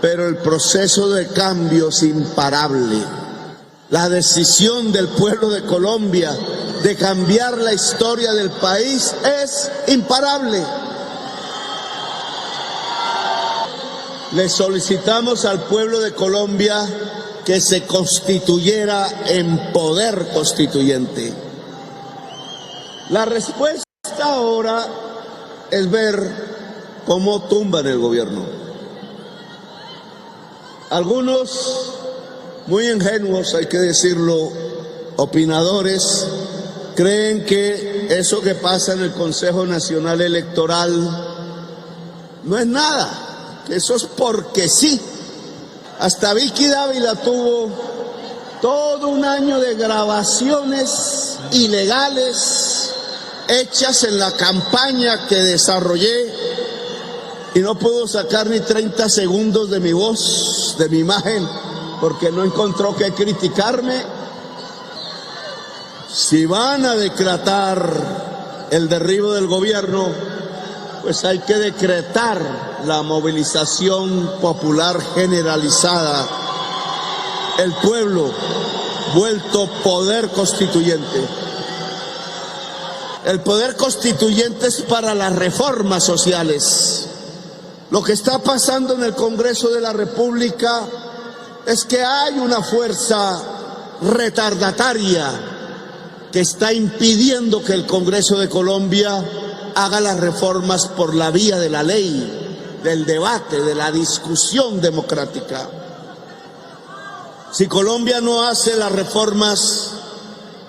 pero el proceso de cambio es imparable. La decisión del pueblo de Colombia de cambiar la historia del país es imparable. Le solicitamos al pueblo de Colombia que se constituyera en poder constituyente. La respuesta ahora es ver cómo tumban el gobierno. Algunos, muy ingenuos, hay que decirlo, opinadores, creen que eso que pasa en el Consejo Nacional Electoral no es nada, que eso es porque sí. Hasta Vicky Dávila tuvo todo un año de grabaciones ilegales hechas en la campaña que desarrollé y no pudo sacar ni 30 segundos de mi voz, de mi imagen, porque no encontró que criticarme. Si van a decretar el derribo del gobierno, pues hay que decretar la movilización popular generalizada, el pueblo vuelto poder constituyente. El poder constituyente es para las reformas sociales. Lo que está pasando en el Congreso de la República es que hay una fuerza retardataria que está impidiendo que el Congreso de Colombia haga las reformas por la vía de la ley, del debate, de la discusión democrática. Si Colombia no hace las reformas,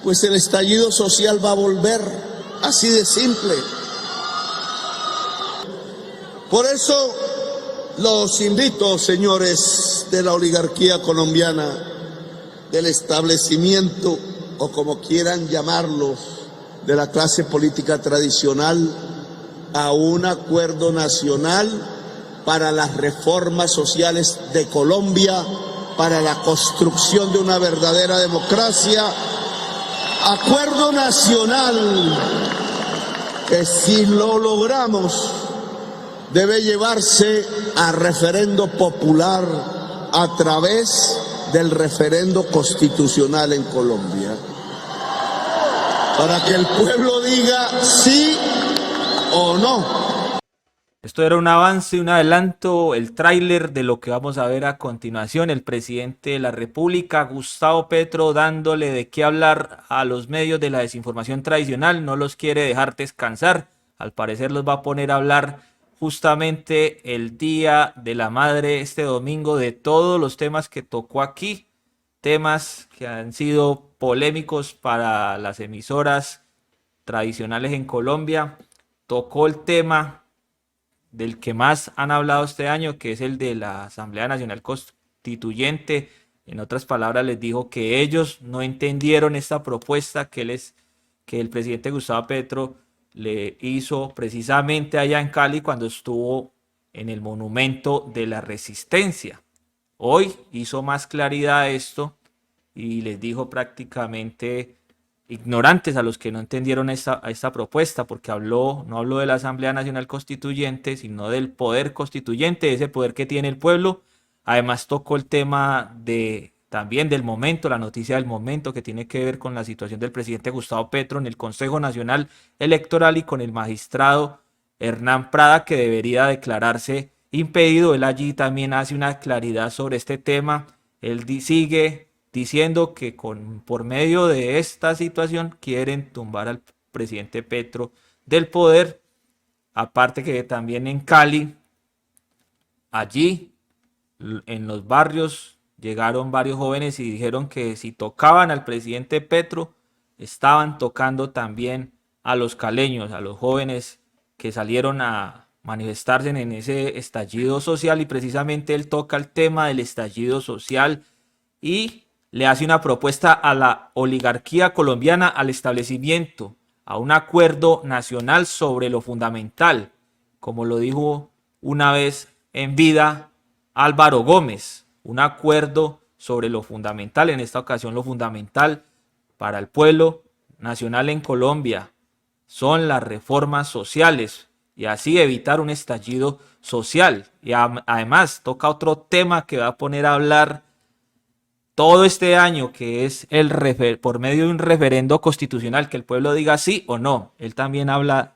pues el estallido social va a volver, así de simple. Por eso los invito, señores de la oligarquía colombiana, del establecimiento, o como quieran llamarlos, de la clase política tradicional, a un acuerdo nacional para las reformas sociales de Colombia, para la construcción de una verdadera democracia. Acuerdo nacional que, si lo logramos, debe llevarse a referendo popular a través del referendo constitucional en Colombia, para que el pueblo diga sí o no. Esto era un avance, un adelanto, el tráiler de lo que vamos a ver a continuación. El presidente de la República, Gustavo Petro, dándole de qué hablar a los medios de la desinformación tradicional. No los quiere dejar descansar. Al parecer los va a poner a hablar justamente el Día de la Madre, este domingo, de todos los temas que tocó aquí. Temas que han sido polémicos para las emisoras tradicionales en Colombia. Tocó el tema del que más han hablado este año, que es el de la Asamblea Nacional Constituyente. En otras palabras, les dijo que ellos no entendieron esta propuesta que el presidente Gustavo Petro le hizo precisamente allá en Cali cuando estuvo en el Monumento de la Resistencia. Hoy hizo más claridad esto y les dijo prácticamente ignorantes a los que no entendieron esta propuesta, porque no habló de la Asamblea Nacional Constituyente, sino del poder constituyente, ese poder que tiene el pueblo. Además tocó el tema también del momento, la noticia del momento, que tiene que ver con la situación del presidente Gustavo Petro en el Consejo Nacional Electoral y con el magistrado Hernán Prada, que debería declararse impedido. Él allí también hace una claridad sobre este tema. Él sigue diciendo que por medio de esta situación quieren tumbar al presidente Petro del poder. Aparte que también en Cali, allí en los barrios, llegaron varios jóvenes y dijeron que si tocaban al presidente Petro, estaban tocando también a los caleños, a los jóvenes que salieron a manifestarse en ese estallido social. Y precisamente él toca el tema del estallido social y le hace una propuesta a la oligarquía colombiana, al establecimiento, a un acuerdo nacional sobre lo fundamental, como lo dijo una vez en vida Álvaro Gómez, un acuerdo sobre lo fundamental. En esta ocasión lo fundamental para el pueblo nacional en Colombia son las reformas sociales y así evitar un estallido social. Y además toca otro tema que va a poner a hablar todo este año, que es por medio de un referendo constitucional, que el pueblo diga sí o no. Él también habla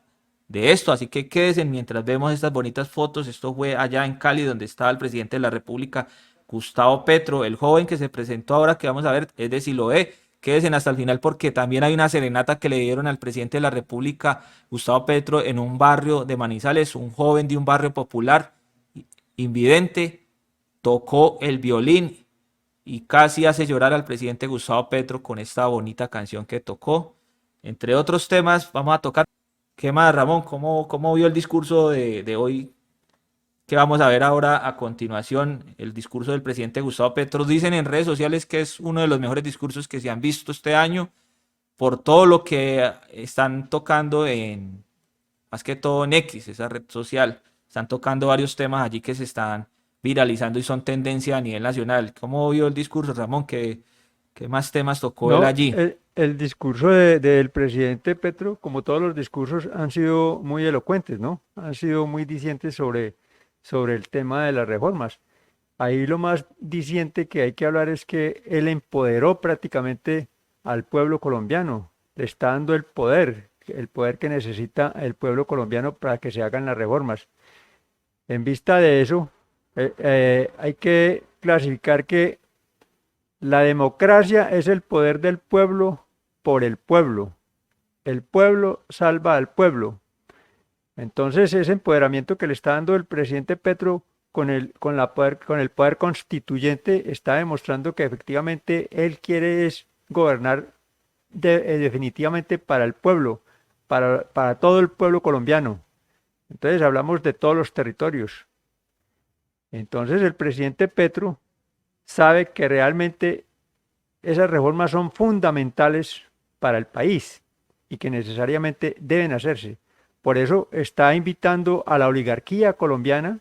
de esto, así que quédense mientras vemos estas bonitas fotos. Esto fue allá en Cali, donde estaba el presidente de la República, Gustavo Petro. El joven que se presentó ahora, que vamos a ver, es de Siloé. Quédense hasta el final porque también hay una serenata que le dieron al presidente de la República, Gustavo Petro, en un barrio de Manizales. Un joven de un barrio popular, invidente, tocó el violín y casi hace llorar al presidente Gustavo Petro con esta bonita canción que tocó. Entre otros temas, vamos a tocar. ¿Qué más, Ramón? ¿Cómo vio el discurso de hoy? Que vamos a ver ahora a continuación, el discurso del presidente Gustavo Petro. Dicen en redes sociales que es uno de los mejores discursos que se han visto este año por todo lo que están tocando más que todo en X, esa red social. Están tocando varios temas allí que se están viralizando y son tendencia a nivel nacional. ¿Cómo vio el discurso, Ramón? ¿Qué más temas tocó él No, allí? el discurso del presidente Petro, como todos los discursos, han sido muy elocuentes, ¿no? Han sido muy dicientes sobre el tema de las reformas. Ahí lo más diciente que hay que hablar es que él empoderó prácticamente al pueblo colombiano, le está dando el poder que necesita el pueblo colombiano para que se hagan las reformas. En vista de eso, hay que clasificar que la democracia es el poder del pueblo por el pueblo. El pueblo salva al pueblo. Entonces, ese empoderamiento que le está dando el presidente Petro con el poder constituyente está demostrando que efectivamente él quiere es gobernar definitivamente para el pueblo, para todo el pueblo colombiano. Entonces, hablamos de todos los territorios. Entonces, el presidente Petro sabe que realmente esas reformas son fundamentales para el país y que necesariamente deben hacerse. Por eso está invitando a la oligarquía colombiana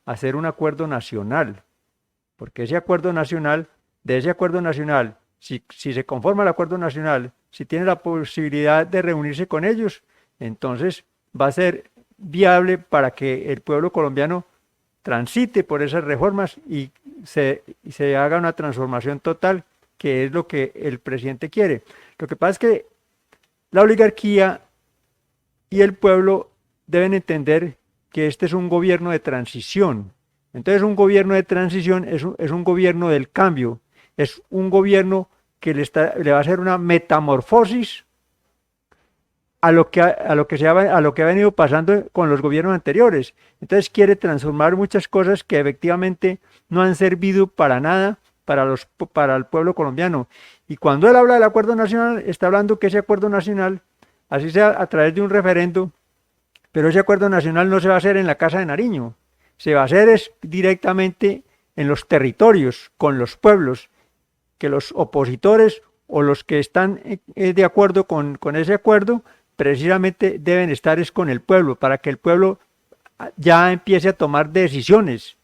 a hacer un acuerdo nacional, porque ese acuerdo nacional, si se conforma el acuerdo nacional, si tiene la posibilidad de reunirse con ellos, entonces va a ser viable para que el pueblo colombiano transite por esas reformas y se haga una transformación total, que es lo que el presidente quiere. Lo que pasa es que la oligarquía y el pueblo deben entender que este es un gobierno de transición. Entonces, un gobierno de transición es un gobierno del cambio, es un gobierno que le va a hacer una metamorfosis a lo que ha venido pasando con los gobiernos anteriores. Entonces quiere transformar muchas cosas que efectivamente no han servido para nada para el pueblo colombiano. Y cuando él habla del acuerdo nacional, está hablando que ese acuerdo nacional, así sea a través de un referendo, pero ese acuerdo nacional no se va a hacer en la Casa de Nariño, se va a hacer directamente en los territorios, con los pueblos, que los opositores o los que están de acuerdo con ese acuerdo, precisamente deben estar con el pueblo, para que el pueblo ya empiece a tomar decisiones,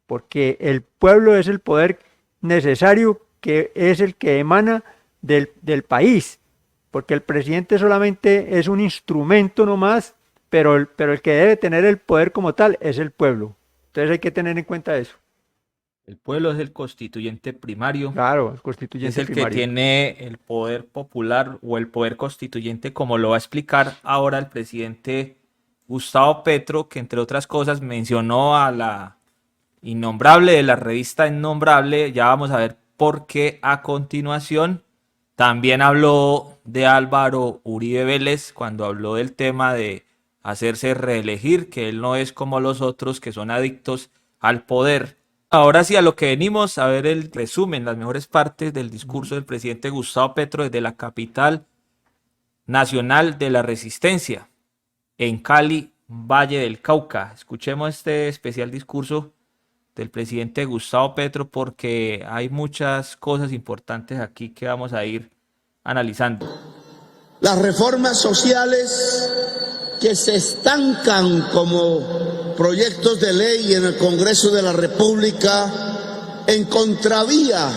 porque el pueblo es el poder necesario, que es el que emana del país, porque el presidente solamente es un instrumento nomás, pero el que debe tener el poder como tal es el pueblo. Entonces hay que tener en cuenta eso. El pueblo es el constituyente primario. Claro, el constituyente es el primario. que tiene el poder popular o el poder constituyente, como lo va a explicar ahora el presidente Gustavo Petro, que entre otras cosas mencionó a la innombrable de la revista Innombrable. Ya vamos a ver por qué a continuación. También habló de Álvaro Uribe Vélez cuando habló del tema de hacerse reelegir, que él no es como los otros que son adictos al poder. Ahora sí, a lo que venimos a ver el resumen, las mejores partes del discurso del presidente Gustavo Petro desde la capital nacional de la resistencia, en Cali, Valle del Cauca. Escuchemos este especial discurso del presidente Gustavo Petro porque hay muchas cosas importantes aquí que vamos a ir analizando. Las reformas sociales que se estancan como proyectos de ley en el Congreso de la República en contravía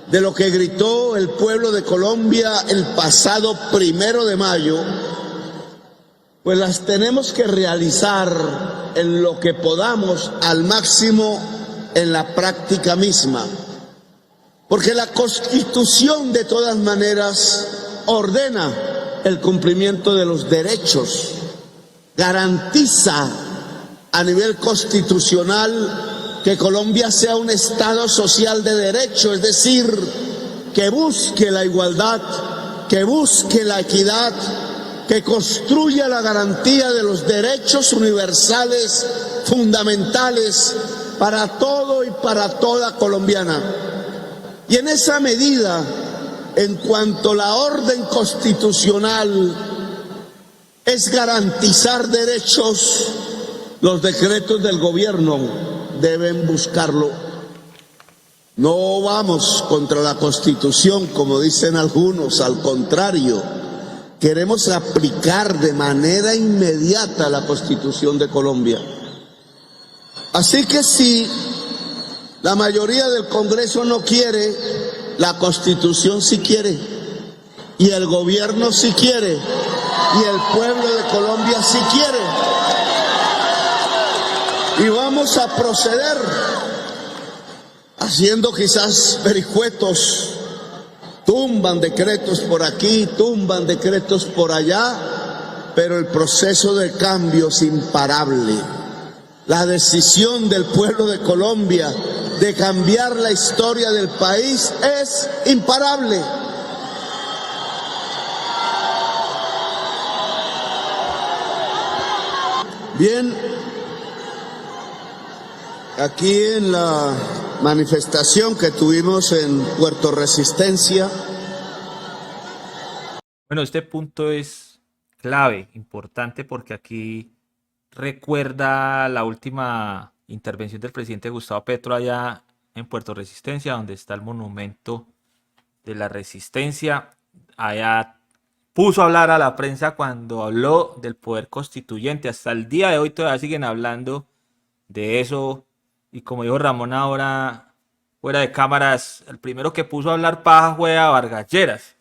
de lo que gritó el pueblo de Colombia el pasado 1 de mayo, pues las tenemos que realizar en lo que podamos al máximo en la práctica misma. Porque la Constitución de todas maneras ordena el cumplimiento de los derechos, garantiza a nivel constitucional que Colombia sea un Estado social de derecho, es decir, que busque la igualdad, que busque la equidad, que construya la garantía de los derechos universales fundamentales para todo y para toda colombiana. Y en esa medida, en cuanto la orden constitucional es garantizar derechos, los decretos del gobierno deben buscarlo. No vamos contra la Constitución, como dicen algunos, al contrario, queremos aplicar de manera inmediata la Constitución de Colombia. Así que si la mayoría del Congreso no quiere, la Constitución sí quiere, y el gobierno sí quiere, y el pueblo de Colombia sí quiere. Y vamos a proceder haciendo quizás vericuetos, tumban decretos por aquí, tumban decretos por allá, pero el proceso de cambio es imparable. La decisión del pueblo de Colombia de cambiar la historia del país es imparable. Bien, aquí en la manifestación que tuvimos en Puerto Resistencia. Bueno, este punto es clave, importante, porque aquí recuerda la última intervención del presidente Gustavo Petro allá en Puerto Resistencia, donde está el monumento de la Resistencia. Allá puso a hablar a la prensa cuando habló del poder constituyente. Hasta el día de hoy todavía siguen hablando de eso. Y como dijo Ramón ahora, fuera de cámaras, el primero que puso a hablar paja fue a Vargas Lleras.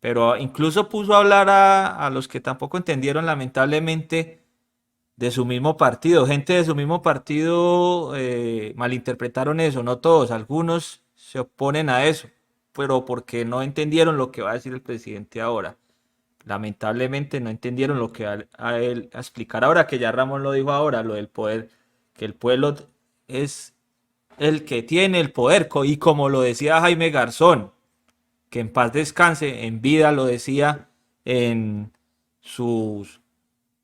Pero incluso puso a hablar a los que tampoco entendieron, lamentablemente, de su mismo partido. Gente de su mismo partido malinterpretaron eso, no todos, algunos se oponen a eso, pero porque no entendieron lo que va a decir el presidente ahora. Lamentablemente no entendieron lo que va a él a explicar ahora, que ya Ramón lo dijo ahora, lo del poder, que el pueblo es el que tiene el poder, y como lo decía Jaime Garzón, que en paz descanse, en vida lo decía en sus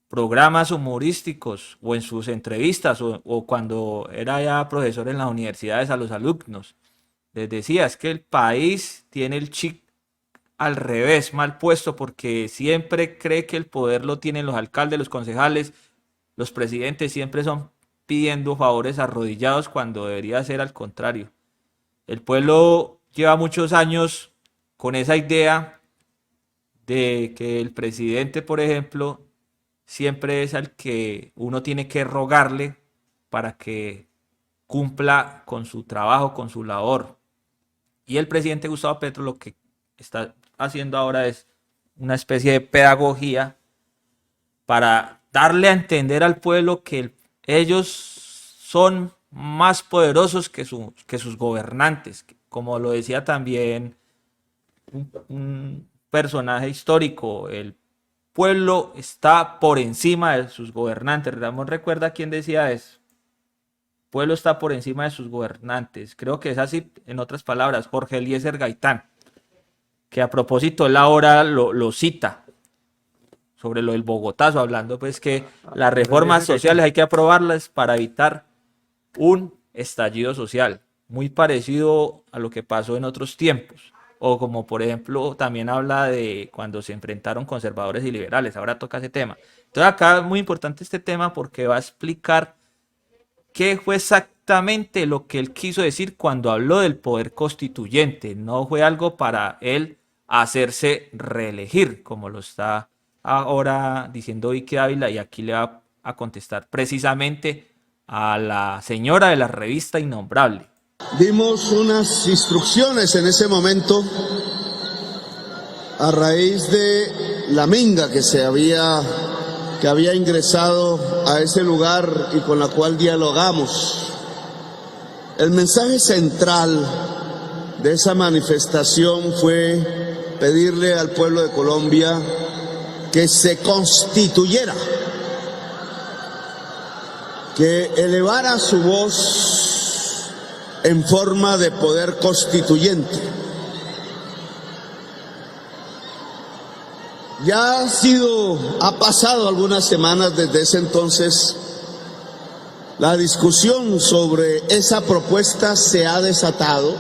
programas humorísticos o en sus entrevistas o cuando era ya profesor en las universidades a los alumnos. Les decía, es que el país tiene el chip al revés, mal puesto, porque siempre cree que el poder lo tienen los alcaldes, los concejales, los presidentes, siempre son pidiendo favores arrodillados cuando debería ser al contrario. El pueblo lleva muchos años con esa idea de que el presidente, por ejemplo, siempre es al que uno tiene que rogarle para que cumpla con su trabajo, con su labor. Y el presidente Gustavo Petro lo que está haciendo ahora es una especie de pedagogía para darle a entender al pueblo que ellos son más poderosos que sus gobernantes. Como lo decía también un personaje histórico, el pueblo está por encima de sus gobernantes. Ramón recuerda quién decía eso. El pueblo está por encima de sus gobernantes. Creo que es así, en otras palabras, Jorge Eliezer Gaitán, que a propósito él ahora lo cita sobre lo del Bogotazo, hablando pues que las reformas sociales hay que aprobarlas para evitar un estallido social, muy parecido a lo que pasó en otros tiempos. O como por ejemplo también habla de cuando se enfrentaron conservadores y liberales, ahora toca ese tema. Entonces acá es muy importante este tema porque va a explicar qué fue exactamente lo que él quiso decir cuando habló del poder constituyente. No fue algo para él hacerse reelegir, como lo está ahora diciendo Vicky Ávila, y aquí le va a contestar precisamente a la señora de la revista Innombrable. Dimos unas instrucciones en ese momento a raíz de la minga que se había que había ingresado a ese lugar y con la cual dialogamos. El mensaje central de esa manifestación fue pedirle al pueblo de Colombia que se constituyera, que elevara su voz en forma de poder constituyente. Ya ha pasado algunas semanas desde ese entonces. La discusión sobre esa propuesta se ha desatado,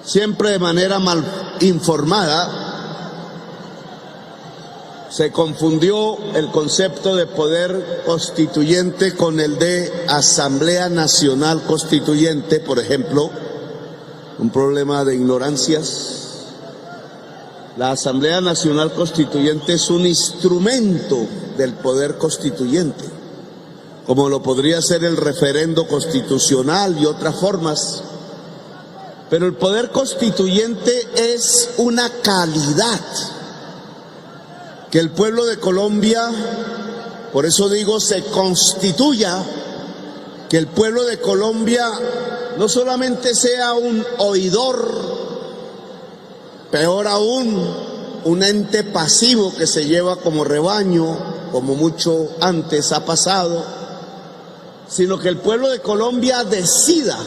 siempre de manera mal informada. Se confundió el concepto de poder constituyente con el de Asamblea Nacional Constituyente, por ejemplo, un problema de ignorancias. La Asamblea Nacional Constituyente es un instrumento del poder constituyente, como lo podría ser el referendo constitucional y otras formas. Pero el poder constituyente es una calidad que el pueblo de Colombia, por eso digo, se constituya, que el pueblo de Colombia no solamente sea un oidor, peor aún, un ente pasivo que se lleva como rebaño, como mucho antes ha pasado, sino que el pueblo de Colombia decida,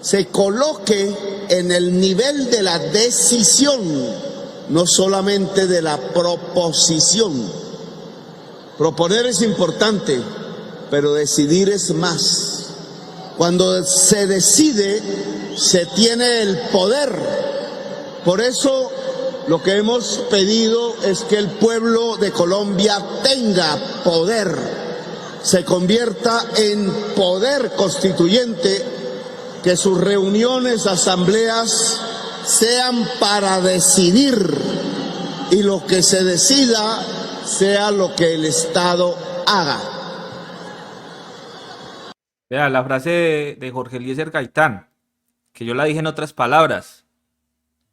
se coloque en el nivel de la decisión, no solamente de la proposición. Proponer es importante, pero decidir es más. Cuando se decide, se tiene el poder. Por eso lo que hemos pedido es que el pueblo de Colombia tenga poder, se convierta en poder constituyente, que sus reuniones, asambleas, sean para decidir y lo que se decida sea lo que el Estado haga. Vea, la frase de Jorge Eliezer Gaitán, que yo la dije en otras palabras: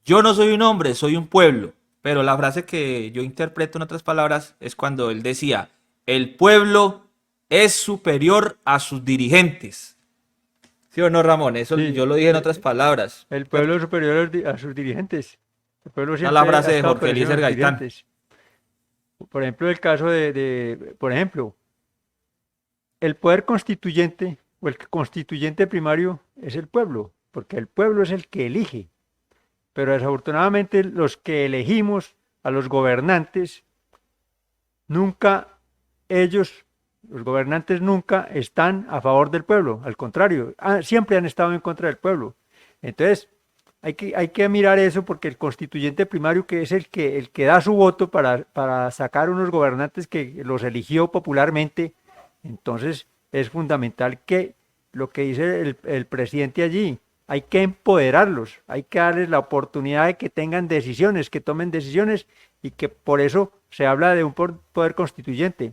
yo no soy un hombre, soy un pueblo. Pero la frase que yo interpreto en otras palabras es cuando él decía: el pueblo es superior a sus dirigentes. ¿Sí o no, Ramón? Eso Sí, yo lo dije en otras palabras. el pueblo es superior a sus dirigentes. El pueblo siempre La frase ha de estado Jorge por encima Eliezer de los Gaitán. dirigentes. Por ejemplo, el caso por ejemplo, el poder constituyente o el constituyente primario es el pueblo, porque el pueblo es el que elige. Pero desafortunadamente los que elegimos a los gobernantes, los gobernantes nunca están a favor del pueblo, al contrario, siempre han estado en contra del pueblo. Entonces, hay que mirar eso, porque el constituyente primario, que es el que da su voto para sacar unos gobernantes que los eligió popularmente, entonces es fundamental que lo que dice el presidente allí, hay que empoderarlos, hay que darles la oportunidad de que tengan decisiones, que tomen decisiones, y que por eso se habla de un poder constituyente.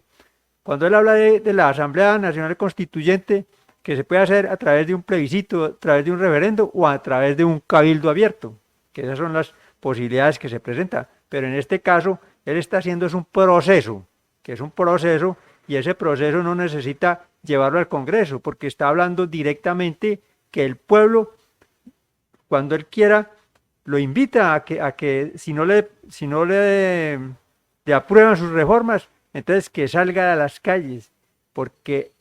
Cuando él habla de la Asamblea Nacional Constituyente, que se puede hacer a través de un plebiscito, a través de un referendo o a través de un cabildo abierto, que esas son las posibilidades que se presentan. Pero en este caso, él está haciendo un proceso, que es un proceso, y ese proceso no necesita llevarlo al Congreso, porque está hablando directamente que el pueblo, cuando él quiera, lo invita a que si no le aprueban sus reformas, entonces que salga a las calles, porque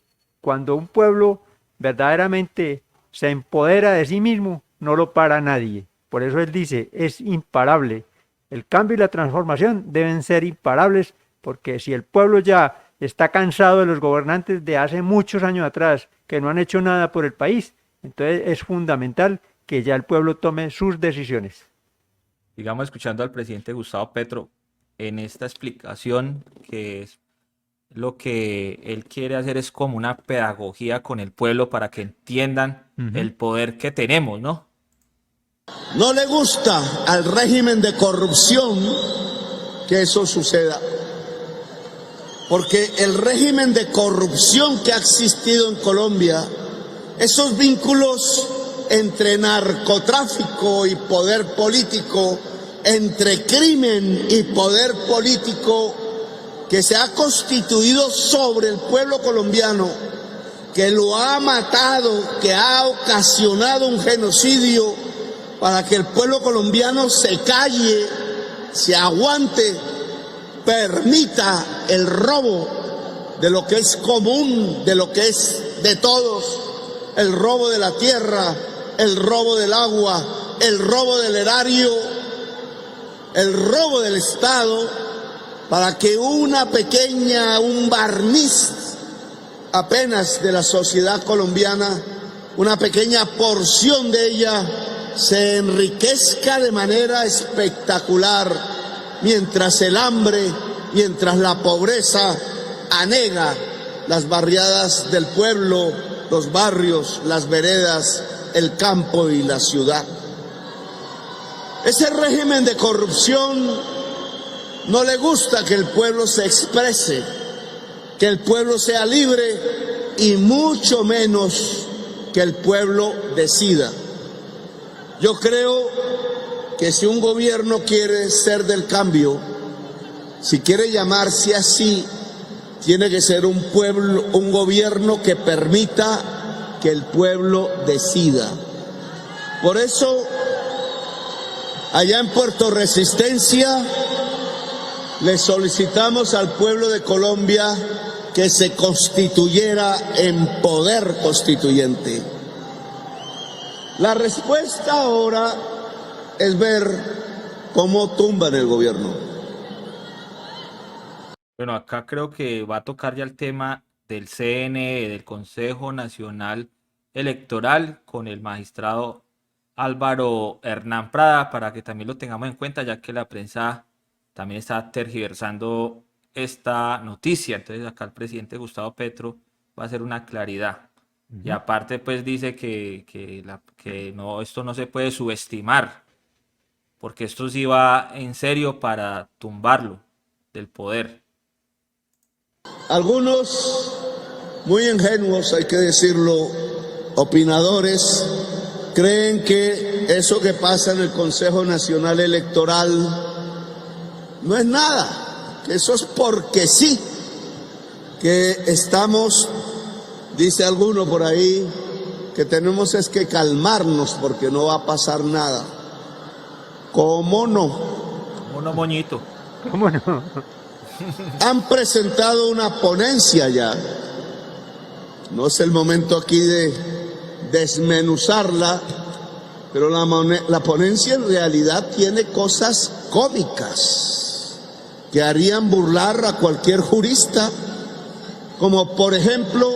cuando un pueblo verdaderamente se empodera de sí mismo, no lo para nadie. Por eso él dice, es imparable. El cambio y la transformación deben ser imparables, porque si el pueblo ya está cansado de los gobernantes de hace muchos años atrás, que no han hecho nada por el país, entonces es fundamental que ya el pueblo tome sus decisiones. Digamos, escuchando al presidente Gustavo Petro en esta explicación, que es lo que él quiere hacer es como una pedagogía con el pueblo para que entiendan el poder que tenemos, ¿no? No le gusta al régimen de corrupción que eso suceda, porque el régimen de corrupción que ha existido en Colombia, esos vínculos entre narcotráfico y poder político, entre crimen y poder político, que se ha constituido sobre el pueblo colombiano, que lo ha matado, que ha ocasionado un genocidio para que el pueblo colombiano se calle, se aguante, permita el robo de lo que es común, de lo que es de todos, el robo de la tierra, el robo del agua, el robo del erario, el robo del Estado, para que un barniz apenas de la sociedad colombiana, una pequeña porción de ella, se enriquezca de manera espectacular, mientras el hambre, mientras la pobreza anega las barriadas del pueblo, los barrios, las veredas, el campo y la ciudad. Ese régimen de corrupción no le gusta que el pueblo se exprese, que el pueblo sea libre y mucho menos que el pueblo decida. Yo creo que si un gobierno quiere ser del cambio, si quiere llamarse así, tiene que ser un gobierno que permita que el pueblo decida. Por eso, allá en Puerto Resistencia, le solicitamos al pueblo de Colombia que se constituyera en poder constituyente. La respuesta ahora es ver cómo tumban el gobierno. Bueno, acá creo que va a tocar ya el tema del CNE, del Consejo Nacional Electoral, con el magistrado Álvaro Hernán Prada, para que también lo tengamos en cuenta, ya que la prensa también está tergiversando esta noticia. Entonces acá el presidente Gustavo Petro va a hacer una claridad. Y aparte pues dice que no, esto no se puede subestimar, porque esto sí va en serio para tumbarlo del poder. Algunos, muy ingenuos, hay que decirlo, opinadores, creen que eso que pasa en el Consejo Nacional Electoral no es nada, que eso es porque sí, que estamos, dice alguno por ahí, que tenemos es que calmarnos porque no va a pasar nada. ¿Cómo no? ¿Cómo no, moñito? ¿Cómo no? Han presentado una ponencia ya. No es el momento aquí de desmenuzarla, pero la ponencia en realidad tiene cosas cómicas que harían burlar a cualquier jurista, como por ejemplo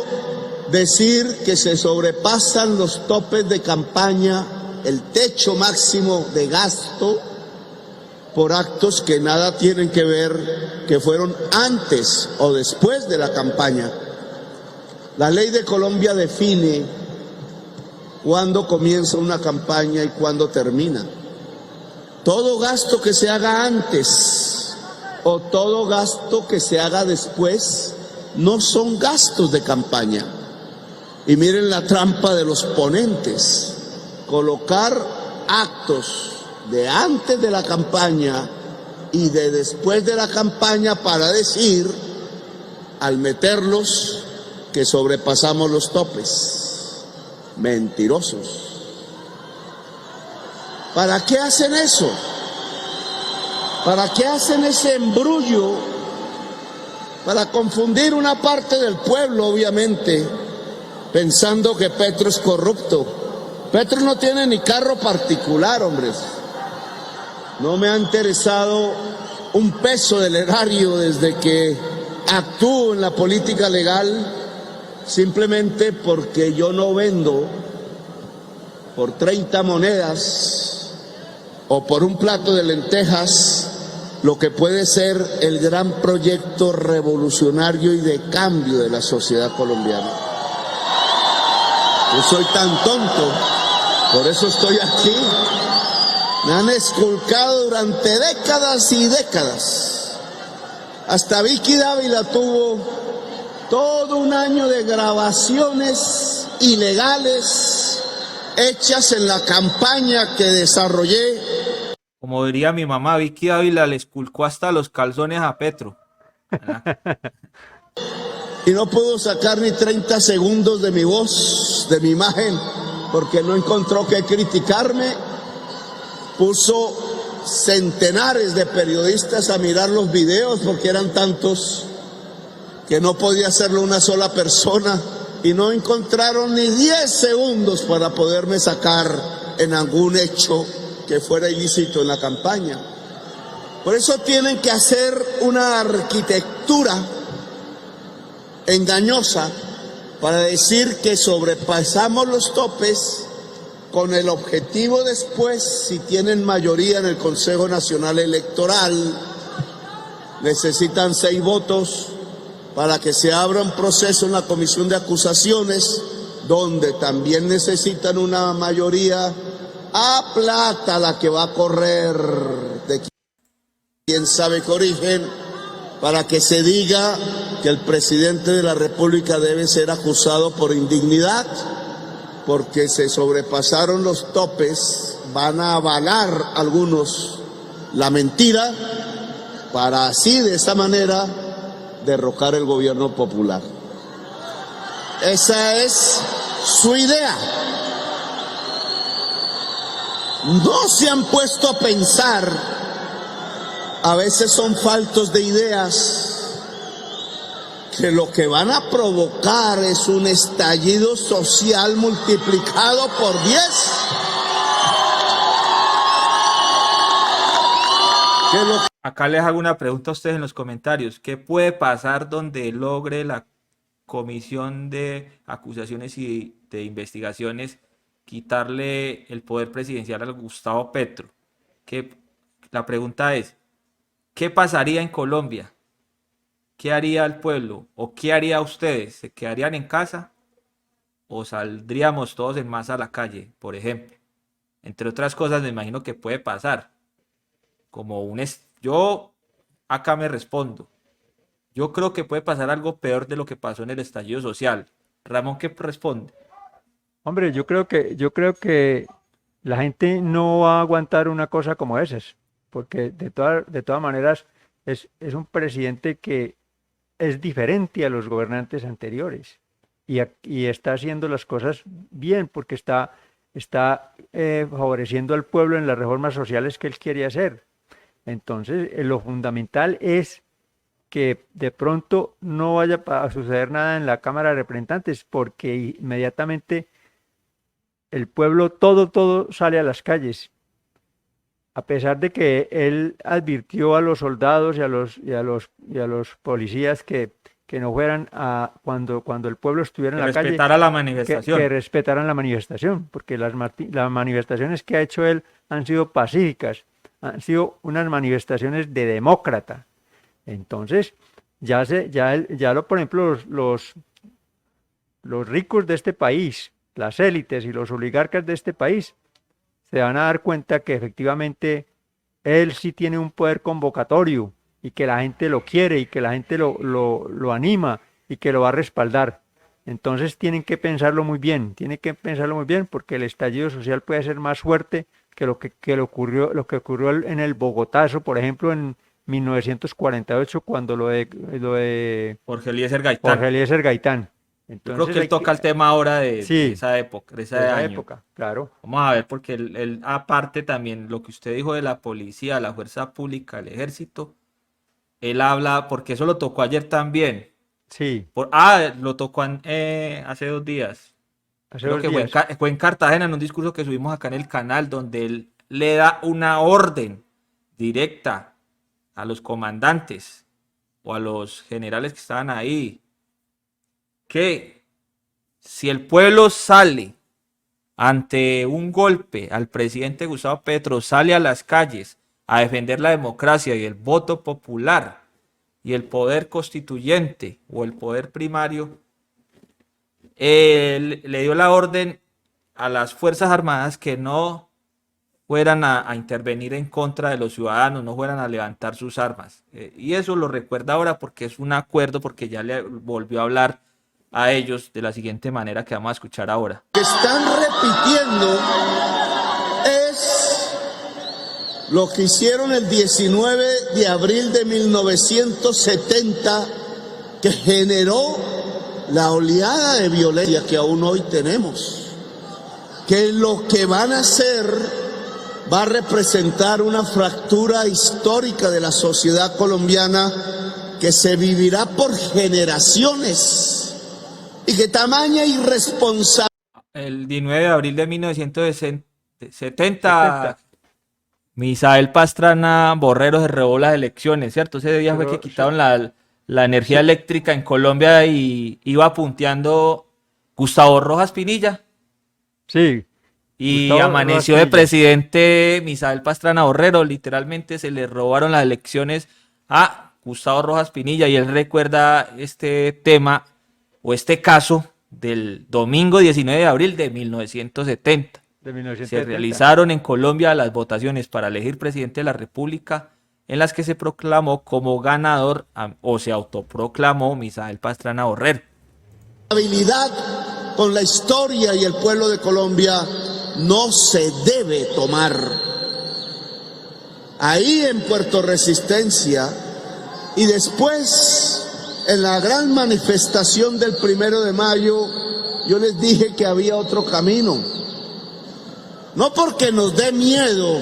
decir que se sobrepasan los topes de campaña, el techo máximo de gasto, por actos que nada tienen que ver, que fueron antes o después de la campaña. La ley de Colombia define cuándo comienza una campaña y cuándo termina. Todo gasto que se haga antes o todo gasto que se haga después no son gastos de campaña. Y miren la trampa de los ponentes: colocar actos de antes de la campaña y de después de la campaña para decir, al meterlos, que sobrepasamos los topes. Mentirosos. ¿Para qué hacen eso? ¿Para qué hacen ese embrullo? Para confundir una parte del pueblo, obviamente, pensando que Petro es corrupto. Petro no tiene ni carro particular, hombres. No me ha interesado un peso del erario desde que actúo en la política legal, simplemente porque yo no vendo por 30 monedas o por un plato de lentejas lo que puede ser el gran proyecto revolucionario y de cambio de la sociedad colombiana. Yo soy tan tonto, por eso estoy aquí. Me han esculcado durante décadas y décadas. Hasta Vicky Dávila tuvo todo un año de grabaciones ilegales hechas en la campaña que desarrollé. Como diría mi mamá, Vicky Ávila le esculcó hasta los calzones a Petro. Y no pudo sacar ni 30 segundos de mi voz, de mi imagen, porque no encontró que criticarme. Puso centenares de periodistas a mirar los videos, porque eran tantos que no podía hacerlo una sola persona, y no encontraron ni 10 segundos para poderme sacar en algún hecho que fuera ilícito en la campaña. Por eso tienen que hacer una arquitectura engañosa para decir que sobrepasamos los topes con el objetivo después, si tienen mayoría en el Consejo Nacional Electoral, necesitan 6 votos para que se abra un proceso en la Comisión de Acusaciones, donde también necesitan una mayoría a plata la que va a correr de quién sabe qué origen, para que se diga que el presidente de la República debe ser acusado por indignidad, porque se sobrepasaron los topes. Van a avalar algunos la mentira para así, de esa manera, derrocar el gobierno popular. Esa es su idea. No se han puesto a pensar, a veces son faltos de ideas, que lo que van a provocar es un estallido social multiplicado por 10. Acá les hago una pregunta a ustedes en los comentarios. ¿Qué puede pasar donde logre la Comisión de Acusaciones y de Investigaciones quitarle el poder presidencial a Gustavo Petro? La pregunta es, ¿qué pasaría en Colombia? ¿Qué haría el pueblo? ¿O qué haría ustedes? ¿Se quedarían en casa? ¿O saldríamos todos en masa a la calle, por ejemplo? Entre otras cosas, me imagino que puede pasar. Yo acá me respondo. Yo creo que puede pasar algo peor de lo que pasó en el estallido social. Ramón, ¿qué responde? Hombre, yo creo que la gente no va a aguantar una cosa como esas, porque de todas maneras es un presidente que es diferente a los gobernantes anteriores y está haciendo las cosas bien, porque está favoreciendo al pueblo en las reformas sociales que él quiere hacer. Entonces, lo fundamental es que de pronto no vaya a suceder nada en la Cámara de Representantes, porque inmediatamente el pueblo todo sale a las calles, a pesar de que él advirtió a los soldados y a los policías que no fueran cuando el pueblo estuviera en la calle, respetara la manifestación. que respetaran la manifestación, porque las manifestaciones que ha hecho él han sido pacíficas, han sido unas manifestaciones de demócrata. Entonces, por ejemplo, los ricos de este país, las élites y los oligarcas de este país, se van a dar cuenta que efectivamente él sí tiene un poder convocatorio y que la gente lo quiere y que la gente lo anima y que lo va a respaldar. Entonces tienen que pensarlo muy bien, porque el estallido social puede ser más fuerte que lo que ocurrió en el Bogotazo, por ejemplo, en 1948, cuando lo de Jorge Eliezer Gaitán. Entonces, yo creo que él toca el tema ahora de esa época, de esa época, claro. Vamos a ver, porque él, aparte también, lo que usted dijo de la policía, la fuerza pública, el ejército, él habla, porque eso lo tocó ayer también. Sí. Lo tocó hace 2 días. Creo que fue en Cartagena, en un discurso que subimos acá en el canal, donde él le da una orden directa a los comandantes o a los generales que estaban ahí, que si el pueblo sale ante un golpe al presidente Gustavo Petro, sale a las calles a defender la democracia y el voto popular y el poder constituyente o el poder primario, le dio la orden a las Fuerzas Armadas que no fueran a intervenir en contra de los ciudadanos, no fueran a levantar sus armas. Y eso lo recuerda ahora porque es un acuerdo, porque ya le volvió a hablar a ellos de la siguiente manera que vamos a escuchar ahora. Lo que están repitiendo es lo que hicieron el 19 de abril de 1970, que generó la oleada de violencia que aún hoy tenemos, que lo que van a hacer va a representar una fractura histórica de la sociedad colombiana que se vivirá por generaciones, y que tamaña irresponsabilidad. El 19 de abril de 1970, Misael Pastrana Borrero se robó las elecciones, ¿cierto? Ese día fue que quitaron la energía eléctrica en Colombia y iba punteando Gustavo Rojas Pinilla. Sí. Y Gustavo amaneció Rojas de Pinilla. presidente Misael Pastrana Borrero. Literalmente se le robaron las elecciones a Gustavo Rojas Pinilla, y él recuerda este tema o este caso del domingo 19 de abril de 1970. De Se 1970. realizaron en Colombia las votaciones para elegir presidente de la República, en las que se proclamó como ganador o se autoproclamó Misael Pastrana Borrero. Con la historia y el pueblo de Colombia no se debe tomar. Ahí en Puerto Resistencia, y después en la gran manifestación del 1 de mayo, yo les dije que había otro camino. No porque nos dé miedo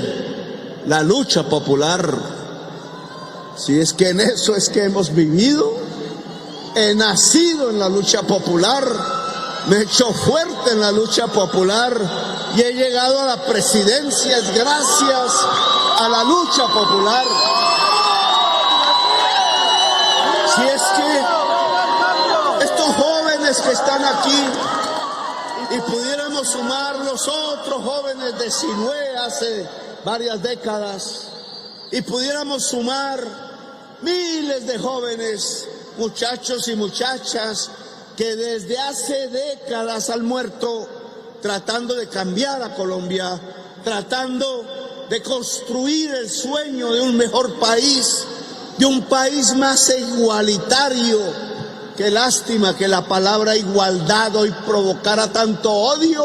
la lucha popular, si es que en eso es que hemos vivido. He nacido en la lucha popular, me he hecho fuerte en la lucha popular y he llegado a la presidencia gracias a la lucha popular. Si es que estos jóvenes que están aquí, y pudiéramos sumar los otros jóvenes de Sinué hace varias décadas, y pudiéramos sumar miles de jóvenes, muchachos y muchachas, que desde hace décadas han muerto tratando de cambiar a Colombia, tratando de construir el sueño de un mejor país, de un país más igualitario. Qué lástima que la palabra igualdad hoy provocara tanto odio,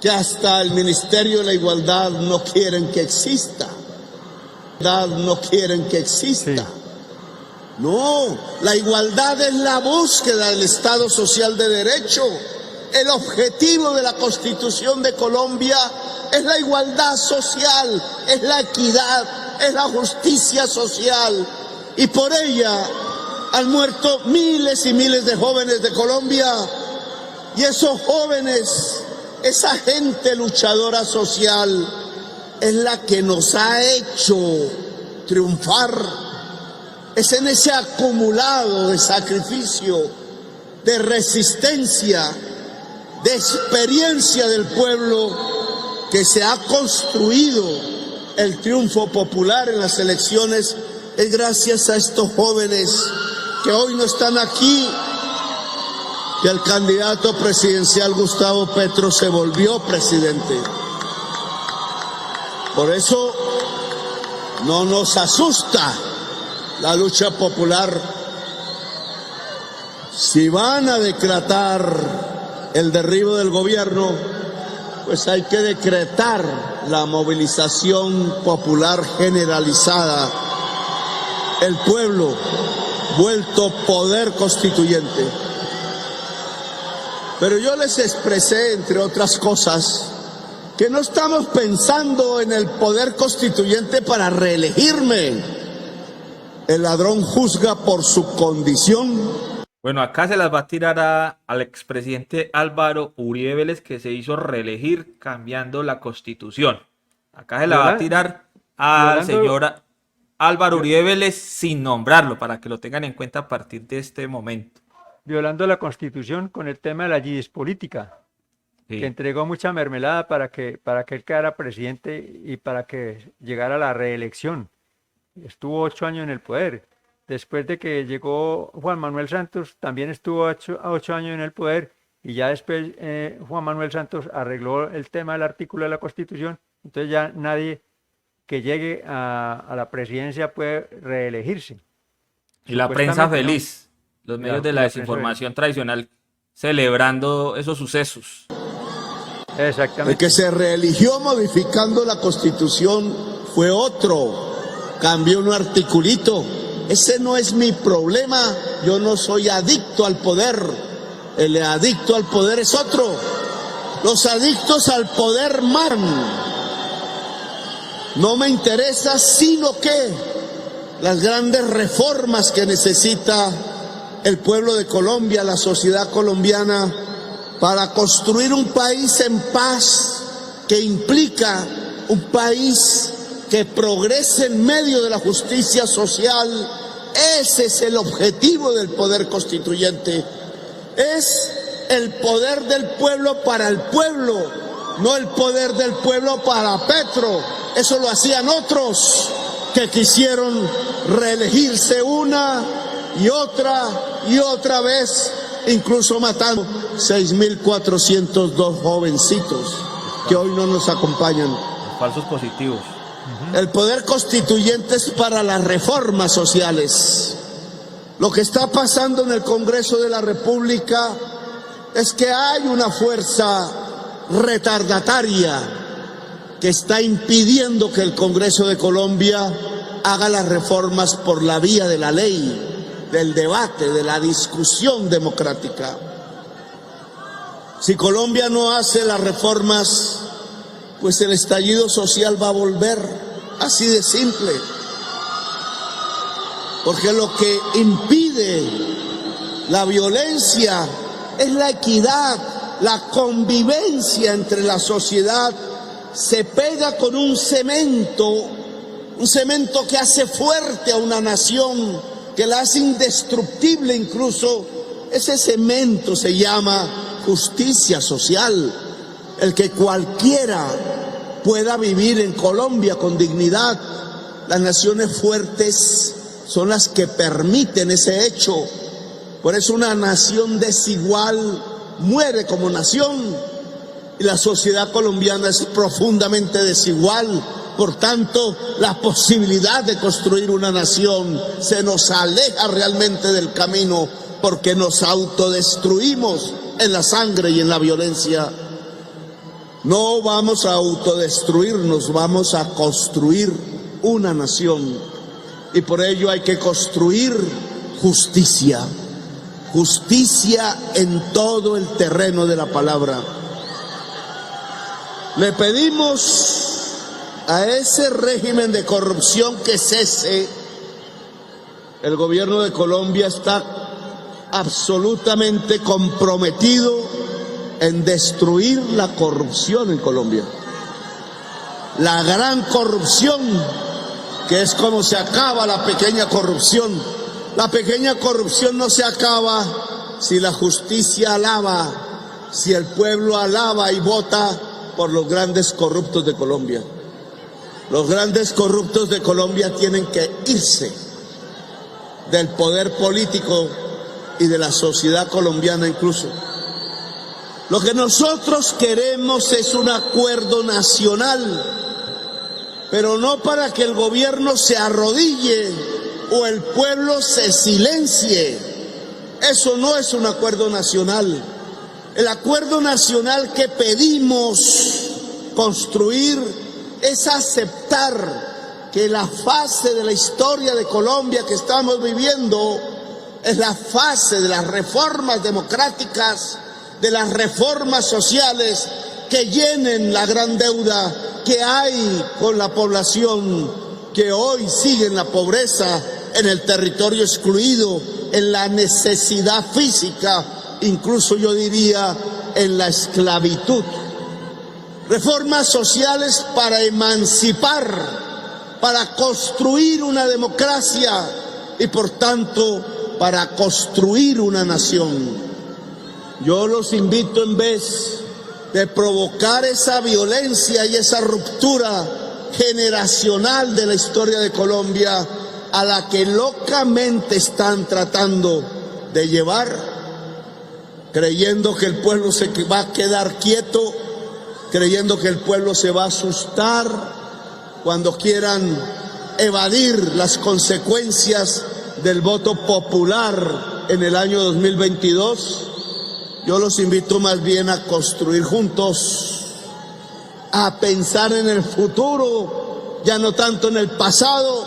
que hasta el Ministerio de la Igualdad no quieren que exista. No quieren que exista. Sí. No, la igualdad es la búsqueda del Estado social de derecho. El objetivo de la Constitución de Colombia es la igualdad social, es la equidad, es la justicia social. Y por ella han muerto miles y miles de jóvenes de Colombia. Y esos jóvenes, esa gente luchadora social, es la que nos ha hecho triunfar. Es en ese acumulado de sacrificio, de resistencia, de experiencia del pueblo, que se ha construido el triunfo popular en las elecciones. Es gracias a estos jóvenes que hoy no están aquí que el candidato presidencial Gustavo Petro se volvió presidente. Por eso no nos asusta la lucha popular. Si van a decretar el derribo del gobierno, pues hay que decretar la movilización popular generalizada. El pueblo vuelto poder constituyente. Pero yo les expresé, entre otras cosas, que no estamos pensando en el poder constituyente para reelegirme. El ladrón juzga por su condición. Bueno, acá se las va a tirar al expresidente Álvaro Uribe Vélez, que se hizo reelegir cambiando la Constitución. Acá se la va a tirar al señor Álvaro Uribe Vélez sin nombrarlo, para que lo tengan en cuenta a partir de este momento. Violando la Constitución con el tema de la política, Sí. que entregó mucha mermelada para que él quedara presidente y para que llegara a la reelección. Estuvo 8 años en el poder. Después de que llegó Juan Manuel Santos, también estuvo 8 años en el poder, y ya después Juan Manuel Santos arregló el tema del artículo de la Constitución. Entonces ya nadie que llegue a la presidencia puede reelegirse. Y la prensa Supuestamente, feliz, los medios de la la prensa desinformación tradicional celebrando esos sucesos. Exactamente. El que se reeligió modificando la Constitución fue otro, cambió un articulito. Ese no es mi problema, yo no soy adicto al poder, el adicto al poder es otro. Los adictos al poder marcan. No me interesa sino que las grandes reformas que necesita el pueblo de Colombia, la sociedad colombiana, para construir un país en paz, que implica un país que progrese en medio de la justicia social. Ese es el objetivo del poder constituyente. Es el poder del pueblo para el pueblo, no el poder del pueblo para Petro. Eso lo hacían otros que quisieron reelegirse una y otra vez, incluso matando 6.402 jovencitos que hoy no nos acompañan. Falsos positivos. El poder constituyente es para las reformas sociales. Lo que está pasando en el Congreso de la República es que hay una fuerza retardataria que está impidiendo que el Congreso de Colombia haga las reformas por la vía de la ley, del debate, de la discusión democrática. Si Colombia no hace las reformas, pues el estallido social va a volver, así de simple. Porque lo que impide la violencia es la equidad, la convivencia entre la sociedad. Se pega con un cemento que hace fuerte a una nación, que la hace indestructible incluso. Ese cemento se llama justicia social, el que cualquiera pueda vivir en Colombia con dignidad. Las naciones fuertes son las que permiten ese hecho. Por eso una nación desigual muere como nación, y la sociedad colombiana es profundamente desigual. Por tanto, la posibilidad de construir una nación se nos aleja realmente del camino, porque nos autodestruimos en la sangre y en la violencia. No vamos a autodestruirnos, vamos a construir una nación. Y por ello hay que construir justicia. Justicia en todo el terreno de la palabra. Le pedimos a ese régimen de corrupción que cese. El gobierno de Colombia está absolutamente comprometido en destruir la corrupción en Colombia. La gran corrupción, que es como se acaba la pequeña corrupción. La pequeña corrupción no se acaba si la justicia alaba, si el pueblo alaba y vota por los grandes corruptos de Colombia. Los grandes corruptos de Colombia tienen que irse del poder político y de la sociedad colombiana incluso. Lo que nosotros queremos es un acuerdo nacional, pero no para que el gobierno se arrodille o el pueblo se silencie. Eso no es un acuerdo nacional. El acuerdo nacional que pedimos construir es aceptar que la fase de la historia de Colombia que estamos viviendo es la fase de las reformas democráticas, de las reformas sociales que llenen la gran deuda que hay con la población que hoy sigue en la pobreza, en el territorio excluido, en la necesidad física, incluso yo diría en la esclavitud. Reformas sociales para emancipar, para construir una democracia y por tanto para construir una nación. Yo los invito, en vez de provocar esa violencia y esa ruptura generacional de la historia de Colombia, a la que locamente están tratando de llevar, creyendo que el pueblo se va a quedar quieto, creyendo que el pueblo se va a asustar cuando quieran evadir las consecuencias del voto popular en el año 2022. Yo los invito más bien a construir juntos, a pensar en el futuro ya no tanto en el pasado,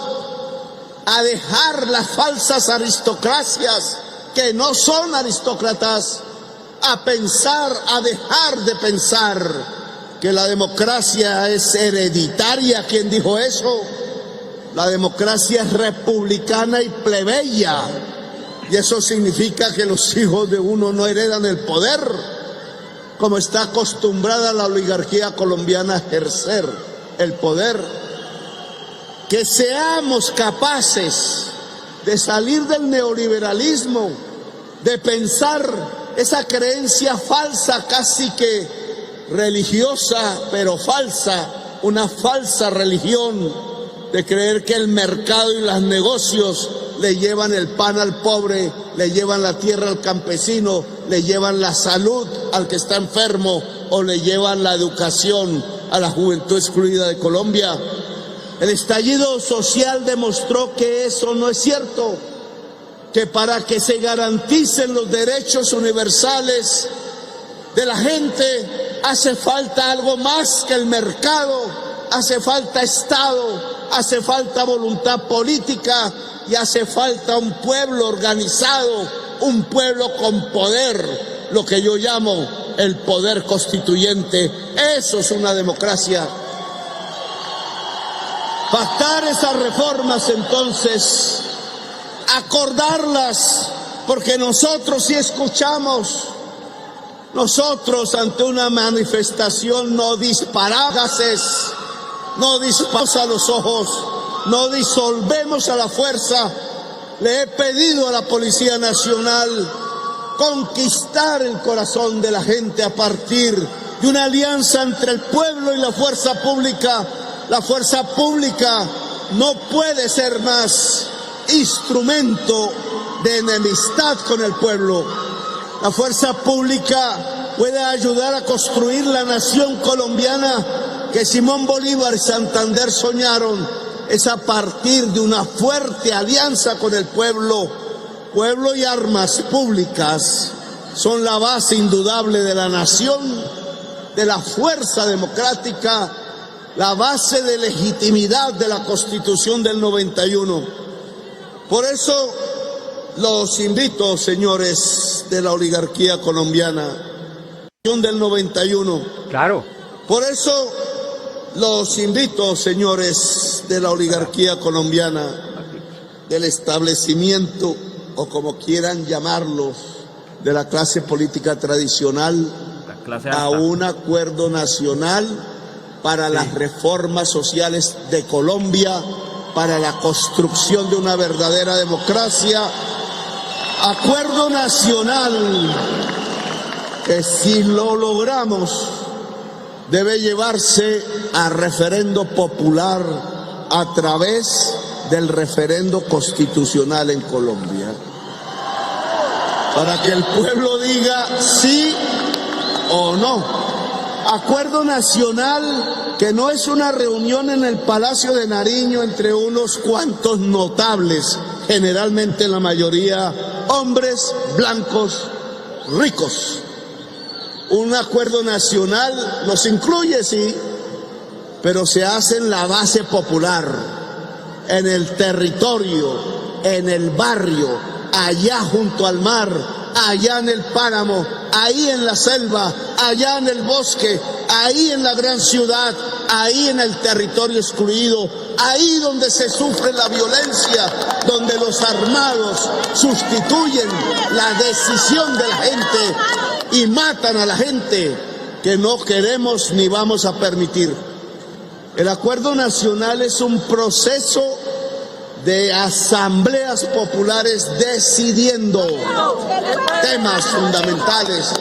a dejar las falsas aristocracias que no son aristócratas, a pensar, a dejar de pensar que la democracia es hereditaria. ¿Quién dijo eso? La democracia es republicana y plebeya, y eso significa que los hijos de uno no heredan el poder, como está acostumbrada la oligarquía colombiana a ejercer el poder. Que seamos capaces de salir del neoliberalismo, de pensar esa creencia falsa, casi que religiosa, pero falsa, una falsa religión, de creer que el mercado y los negocios le llevan el pan al pobre, le llevan la tierra al campesino, le llevan la salud al que está enfermo o le llevan la educación a la juventud excluida de Colombia. El estallido social demostró que eso no es cierto, que para que se garanticen los derechos universales de la gente hace falta algo más que el mercado, hace falta Estado, hace falta voluntad política y hace falta un pueblo organizado, un pueblo con poder, lo que yo llamo el poder constituyente. Eso es una democracia. Pactar esas reformas, entonces, acordarlas, porque nosotros sí escuchamos. Nosotros ante una manifestación no disparamos gases, no disparamos a los ojos, no disolvemos a la fuerza. Le he pedido a la Policía Nacional conquistar el corazón de la gente a partir de una alianza entre el pueblo y la fuerza pública. La fuerza pública no puede ser más instrumento de enemistad con el pueblo. La fuerza pública puede ayudar a construir la nación colombiana que Simón Bolívar y Santander soñaron. Es a partir de una fuerte alianza con el pueblo. Pueblo y armas públicas son la base indudable de la nación, de la fuerza democrática, la base de legitimidad de la Constitución del 91. Por eso los invito, señores de la oligarquía colombiana, del 91. Claro. Por eso los invito, señores de la oligarquía colombiana, del establecimiento, o como quieran llamarlos, de la clase política tradicional, a un acuerdo nacional para las reformas sociales de Colombia, para la construcción de una verdadera democracia. Acuerdo nacional que, si lo logramos, debe llevarse a referendo popular a través del referendo constitucional en Colombia, para que el pueblo diga sí o no. Acuerdo nacional que no es una reunión en el Palacio de Nariño entre unos cuantos notables, generalmente la mayoría hombres blancos ricos. Un acuerdo nacional nos incluye, sí, pero se hace en la base popular, en el territorio, en el barrio, allá junto al mar, allá en el páramo, ahí en la selva, allá en el bosque, ahí en la gran ciudad, ahí en el territorio excluido, ahí donde se sufre la violencia, donde los armados sustituyen la decisión de la gente y matan a la gente, que no queremos ni vamos a permitir. El acuerdo nacional es un proceso de asambleas populares decidiendo temas fundamentales.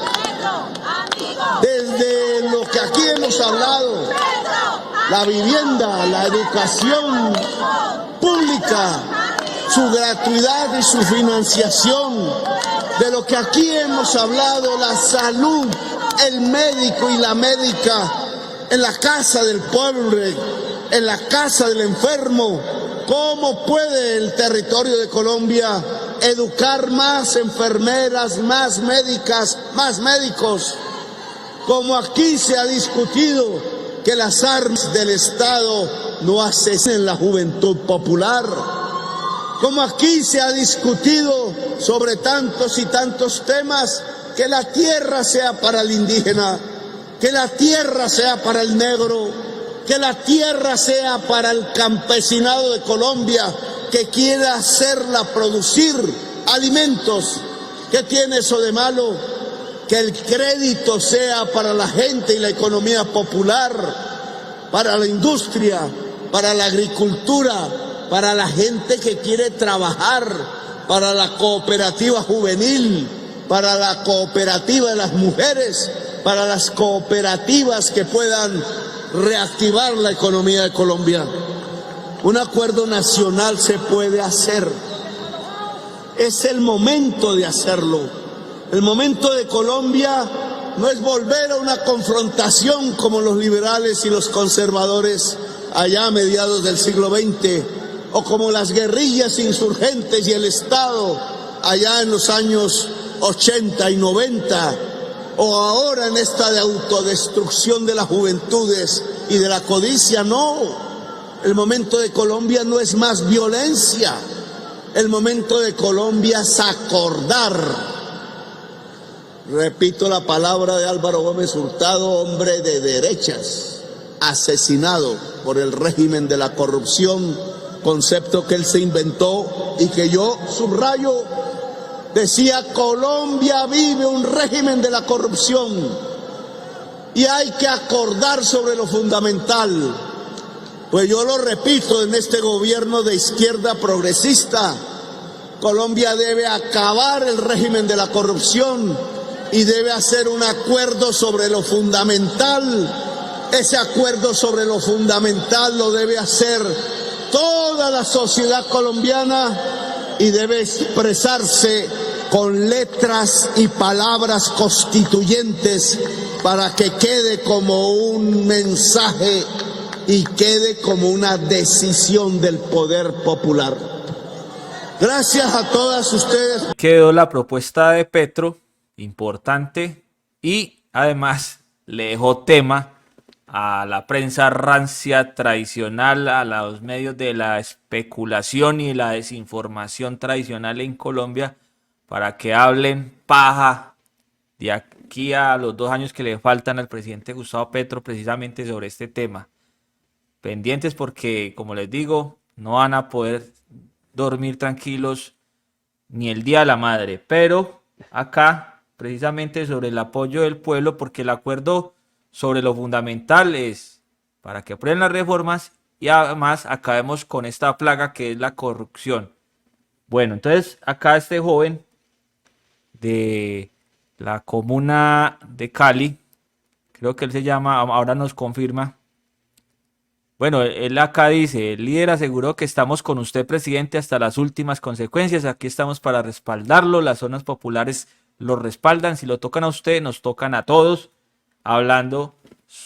Desde lo que aquí hemos hablado, la vivienda, la educación pública, su gratuidad y su financiación, de lo que aquí hemos hablado, la salud, el médico y la médica, en la casa del pobre, en la casa del enfermo. ¿Cómo puede el territorio de Colombia educar más enfermeras, más médicas, más médicos? Como aquí se ha discutido que las armas del Estado no asesinen la juventud popular. Como aquí se ha discutido sobre tantos y tantos temas, que la tierra sea para el indígena, que la tierra sea para el negro, que la tierra sea para el campesinado de Colombia que quiere hacerla producir alimentos. ¿Qué tiene eso de malo? Que el crédito sea para la gente y la economía popular, para la industria, para la agricultura, para la gente que quiere trabajar, para la cooperativa juvenil, para la cooperativa de las mujeres, para las cooperativas que puedan reactivar la economía de Colombia. Un acuerdo nacional se puede hacer. Es el momento de hacerlo. El momento de Colombia no es volver a una confrontación como los liberales y los conservadores allá a mediados del siglo XX, o como las guerrillas insurgentes y el Estado allá en los años 80 y 90, o ahora en esta de autodestrucción de las juventudes y de la codicia. No, el momento de Colombia no es más violencia, el momento de Colombia es acordar. Repito la palabra de Álvaro Gómez Hurtado, hombre de derechas, asesinado por el régimen de la corrupción, concepto que él se inventó y que yo subrayo. Decía: Colombia vive un régimen de la corrupción y hay que acordar sobre lo fundamental. Pues yo lo repito, en este gobierno de izquierda progresista, Colombia debe acabar el régimen de la corrupción y debe hacer un acuerdo sobre lo fundamental. Ese acuerdo sobre lo fundamental lo debe hacer toda la sociedad colombiana y debe expresarse con letras y palabras constituyentes para que quede como un mensaje y quede como una decisión del poder popular. Gracias a todas ustedes. Quedó la propuesta de Petro, importante, y además le dejó tema a la prensa rancia tradicional, a los medios de la especulación y la desinformación tradicional en Colombia, para que hablen paja de aquí a los 2 años que le faltan al presidente Gustavo Petro precisamente sobre este tema. Pendientes porque, como les digo, no van a poder dormir tranquilos ni el Día de la Madre. Pero acá, precisamente sobre el apoyo del pueblo, porque el acuerdo sobre lo fundamental es para que aprueben las reformas y además acabemos con esta plaga que es la corrupción. Bueno, entonces acá este joven de la comuna de Cali, creo que él se llama, ahora nos confirma. Bueno, él acá dice: el líder aseguró que estamos con usted, presidente, hasta las últimas consecuencias. Aquí estamos para respaldarlo. Las zonas populares lo respaldan. Si lo tocan a usted, nos tocan a todos. Hablando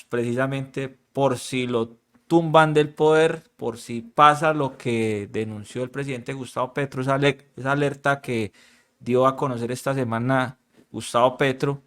precisamente por si lo tumban del poder, por si pasa lo que denunció el presidente Gustavo Petro, esa alerta que dio a conocer esta semana Gustavo Petro.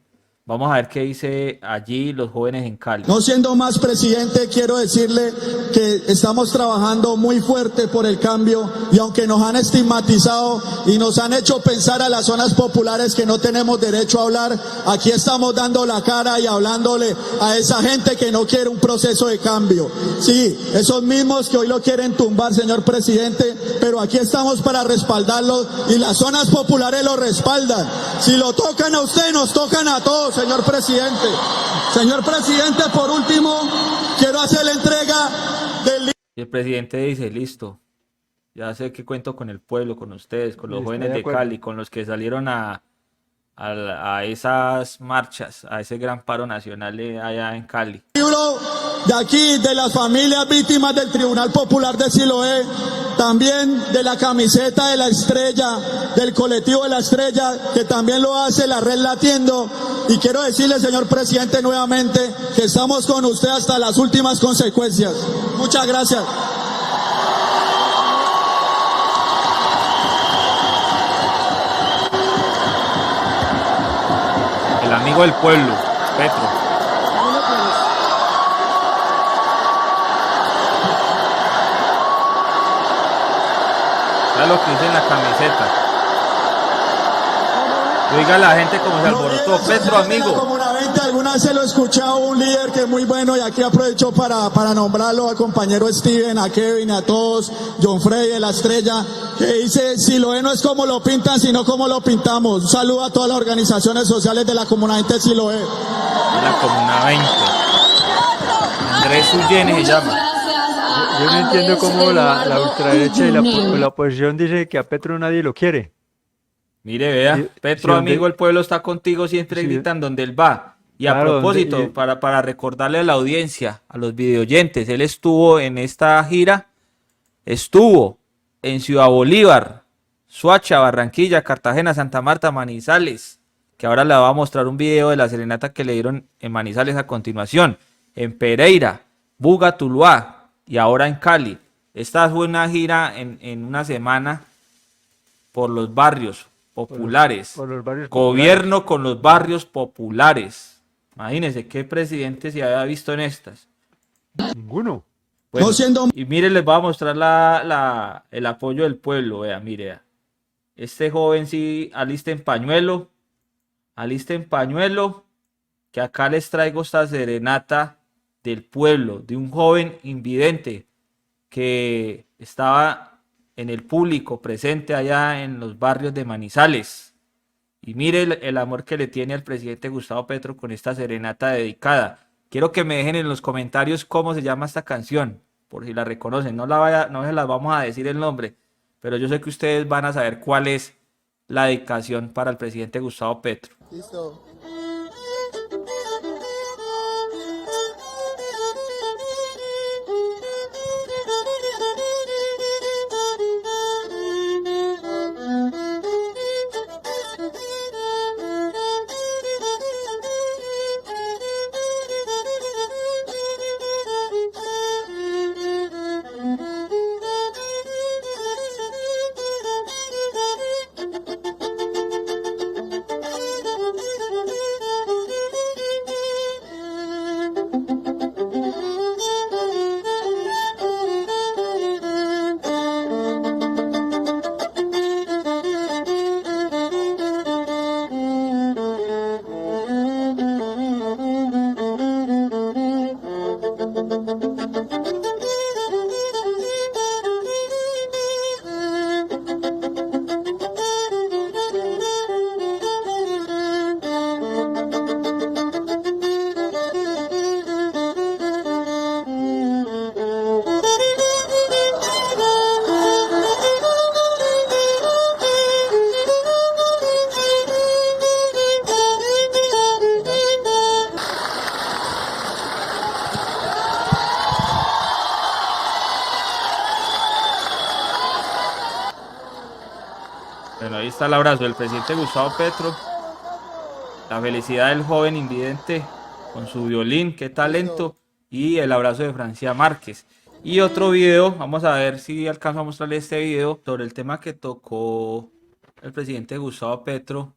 Vamos a ver qué dice allí los jóvenes en Cali. No siendo más presidente, quiero decirle que estamos trabajando muy fuerte por el cambio, y aunque nos han estigmatizado y nos han hecho pensar a las zonas populares que no tenemos derecho a hablar, aquí estamos dando la cara y hablándole a esa gente que no quiere un proceso de cambio. Sí, esos mismos que hoy lo quieren tumbar, señor presidente, pero aquí estamos para respaldarlo y las zonas populares lo respaldan. Si lo tocan a usted, nos tocan a todos, señor presidente. Señor presidente, por último, quiero hacer la entrega del... Y el presidente dice: listo, ya sé que cuento con el pueblo, con ustedes, con los jóvenes de Cali, con los que salieron a esas marchas, a ese gran paro nacional allá en Cali. De aquí, de las familias víctimas del Tribunal Popular de Siloé, también de la camiseta de la Estrella, del colectivo de la Estrella, que también lo hace la Red Latiendo. Y quiero decirle, señor presidente, nuevamente que estamos con usted hasta las últimas consecuencias. Muchas gracias. El amigo del pueblo, Petro. Vea lo que dice en la camiseta. Oiga la gente como se alborotó. Petro, amigo. Como una 20, alguna vez se lo he escuchado un líder que es muy bueno y aquí aprovecho para nombrarlo al compañero Steven, a Kevin, a todos, John Freddy de la Estrella, que dice, Siloé no es como lo pintan, sino como lo pintamos. Un saludo a todas las organizaciones sociales de la Comuna 20 de Siloé. De la Comuna 20. Andrés Ullene se llama. Yo no entiendo cómo la ultraderecha y la oposición dice que a Petro nadie lo quiere. Mire, vea, Sí, Petro, sí, amigo, el pueblo está contigo, siempre Sí. gritan donde él va. Y a Claro, propósito, para recordarle a la audiencia, a los videoyentes, él estuvo en esta gira, estuvo en Ciudad Bolívar, Soacha, Barranquilla, Cartagena, Santa Marta, Manizales, que ahora le va a mostrar un video de la serenata que le dieron en Manizales a continuación, en Pereira, Buga, Tuluá y ahora en Cali. Esta fue una gira en una semana por los barrios populares. por los barrios Gobierno con los barrios populares. Imagínense qué presidente se había visto en estas. Ninguno. Bueno, No siendo- y mire, les voy a mostrar el apoyo del pueblo. Vea, mire. Vea. Este joven sí alisten pañuelo, que acá les traigo esta serenata del pueblo, de un joven invidente que estaba en el público presente allá en los barrios de Manizales. Y mire el amor que le tiene al presidente Gustavo Petro con esta serenata dedicada. Quiero que me dejen en los comentarios cómo se llama esta canción, por si la reconocen. No se las vamos a decir el nombre, pero yo sé que ustedes van a saber cuál es la dedicación para el presidente Gustavo Petro. Listo. Bueno, ahí está el abrazo del presidente Gustavo Petro. La felicidad del joven invidente con su violín, qué talento. Y el abrazo de Francia Márquez. Y otro video, vamos a ver si alcanzo a mostrarle este video sobre el tema que tocó el presidente Gustavo Petro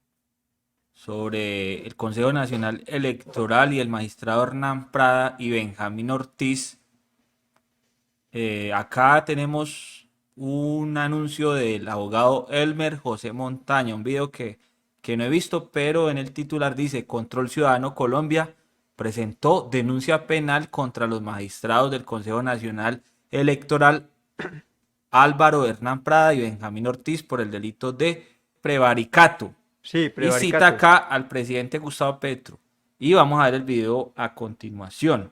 sobre el Consejo Nacional Electoral y el magistrado Hernán Prada y Benjamín Ortiz. Acá tenemos un anuncio del abogado Elmer José Montaña, un video que no he visto, pero en el titular dice: Control Ciudadano Colombia presentó denuncia penal contra los magistrados del Consejo Nacional Electoral Álvaro Hernán Prada y Benjamín Ortiz por el delito de prevaricato. Sí, Y prevaricato. cita acá al presidente Gustavo Petro. Y vamos a ver el video a continuación.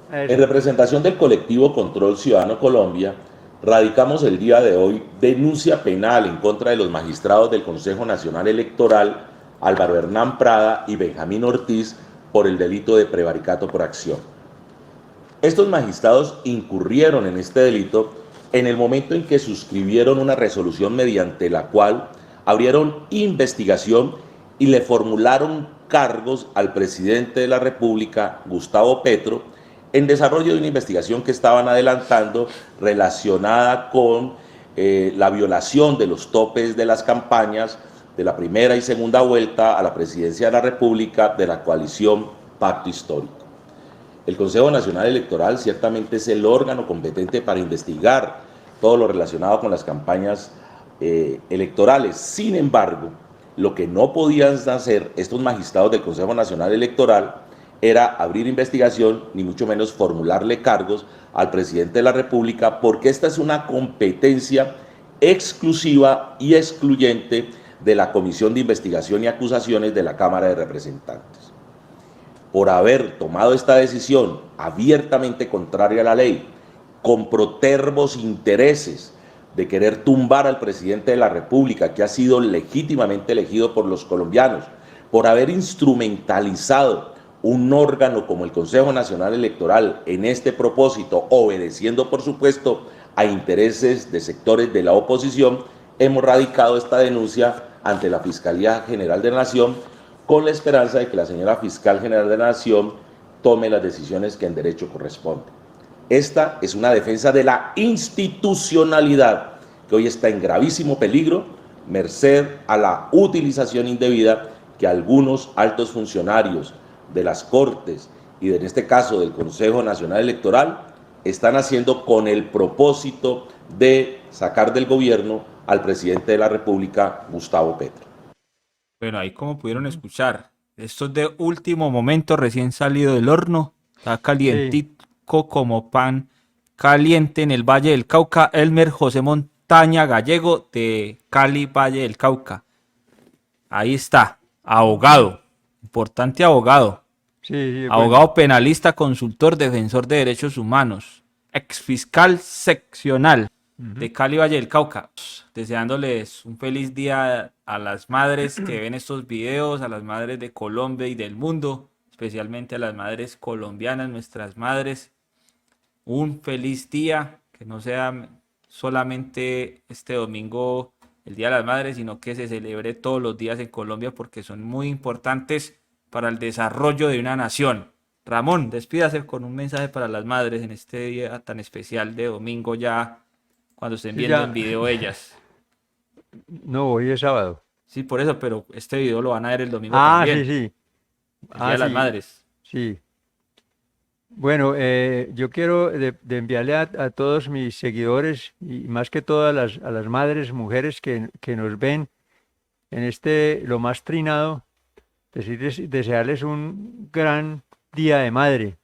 Eso. En representación del colectivo Control Ciudadano Colombia, radicamos el día de hoy denuncia penal en contra de los magistrados del Consejo Nacional Electoral, Álvaro Hernán Prada y Benjamín Ortiz, por el delito de prevaricato por acción. Estos magistrados incurrieron en este delito en el momento en que suscribieron una resolución mediante la cual abrieron investigación y le formularon cargos al presidente de la República, Gustavo Petro, en desarrollo de una investigación que estaban adelantando relacionada con la violación de los topes de las campañas de la primera y segunda vuelta a la presidencia de la República de la coalición Pacto Histórico. El Consejo Nacional Electoral ciertamente es el órgano competente para investigar todo lo relacionado con las campañas electorales. Sin embargo, lo que no podían hacer estos magistrados del Consejo Nacional Electoral era abrir investigación, ni mucho menos formularle cargos al presidente de la República, porque esta es una competencia exclusiva y excluyente de la Comisión de Investigación y Acusaciones de la Cámara de Representantes. Por haber tomado esta decisión abiertamente contraria a la ley, con protervos intereses de querer tumbar al presidente de la República, que ha sido legítimamente elegido por los colombianos, por haber instrumentalizado un órgano como el Consejo Nacional Electoral en este propósito, obedeciendo por supuesto a intereses de sectores de la oposición, hemos radicado esta denuncia ante la Fiscalía General de la Nación, con la esperanza de que la señora Fiscal General de la Nación tome las decisiones que en derecho corresponden. Esta es una defensa de la institucionalidad que hoy está en gravísimo peligro, merced a la utilización indebida que algunos altos funcionarios de las Cortes y en este caso del Consejo Nacional Electoral están haciendo con el propósito de sacar del gobierno al presidente de la República, Gustavo Petro. Bueno, ahí como pudieron escuchar, esto es de último momento, recién salido del horno, está calientico como pan caliente en el Valle del Cauca. Elmer José Montaña Gallego de Cali, Valle del Cauca. Ahí está, abogado, importante abogado. Sí, Abogado bueno, penalista, consultor, defensor de derechos humanos, exfiscal seccional de Cali, Valle del Cauca. Deseándoles un feliz día a las madres que ven estos videos, a las madres de Colombia y del mundo, especialmente a las madres colombianas, nuestras madres. Un feliz día, que no sea solamente este domingo el Día de las Madres, sino que se celebre todos los días en Colombia porque son muy importantes para el desarrollo de una nación. Ramón, despídase con un mensaje para las madres en este día tan especial de domingo, ya cuando estén sí, viendo ya, en video ellas. no, hoy es sábado. Sí, por eso, pero este video lo van a ver el domingo Ah, sí, también, sí, el Día de las sí, Madres. sí. Bueno, yo quiero de enviarle a todos mis seguidores y más que todo a las madres, mujeres que nos ven en este lo más trinado, desearles un gran día de madre,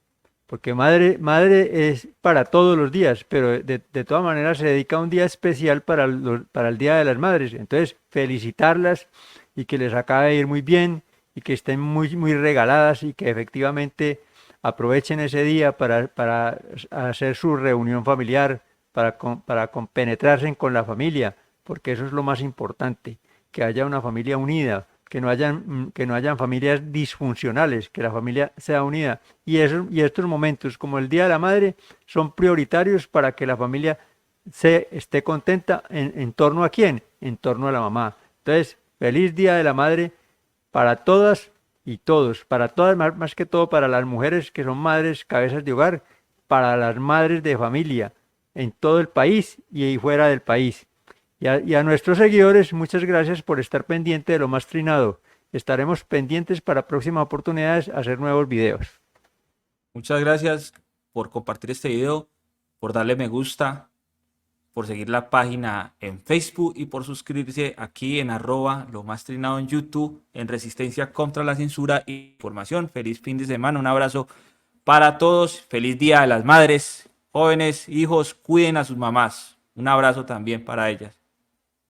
porque madre es para todos los días, pero de todas maneras se dedica un día especial para el Día de las Madres. Entonces, felicitarlas y que les acabe de ir muy bien y que estén muy regaladas y que efectivamente aprovechen ese día para hacer su reunión familiar, para compenetrarse con la familia, porque eso es lo más importante, que haya una familia unida, que no hayan familias disfuncionales, que la familia sea unida. Y estos momentos, como el Día de la Madre, son prioritarios para que la familia esté contenta en torno a quién, en torno a la mamá. Entonces, feliz Día de la Madre para todas y todos, para todas, más que todo para las mujeres que son madres, cabezas de hogar, para las madres de familia en todo el país y fuera del país. Y a nuestros seguidores, muchas gracias por estar pendiente de lo más trinado. Estaremos pendientes para próximas oportunidades hacer nuevos videos. Muchas gracias por compartir este video, por darle me gusta, por seguir la página en Facebook y por suscribirse aquí en @lo más trinado en YouTube, en Resistencia contra la Censura y Información. Feliz fin de semana, un abrazo para todos, feliz Día de las Madres, jóvenes, hijos, cuiden a sus mamás. Un abrazo también para ellas.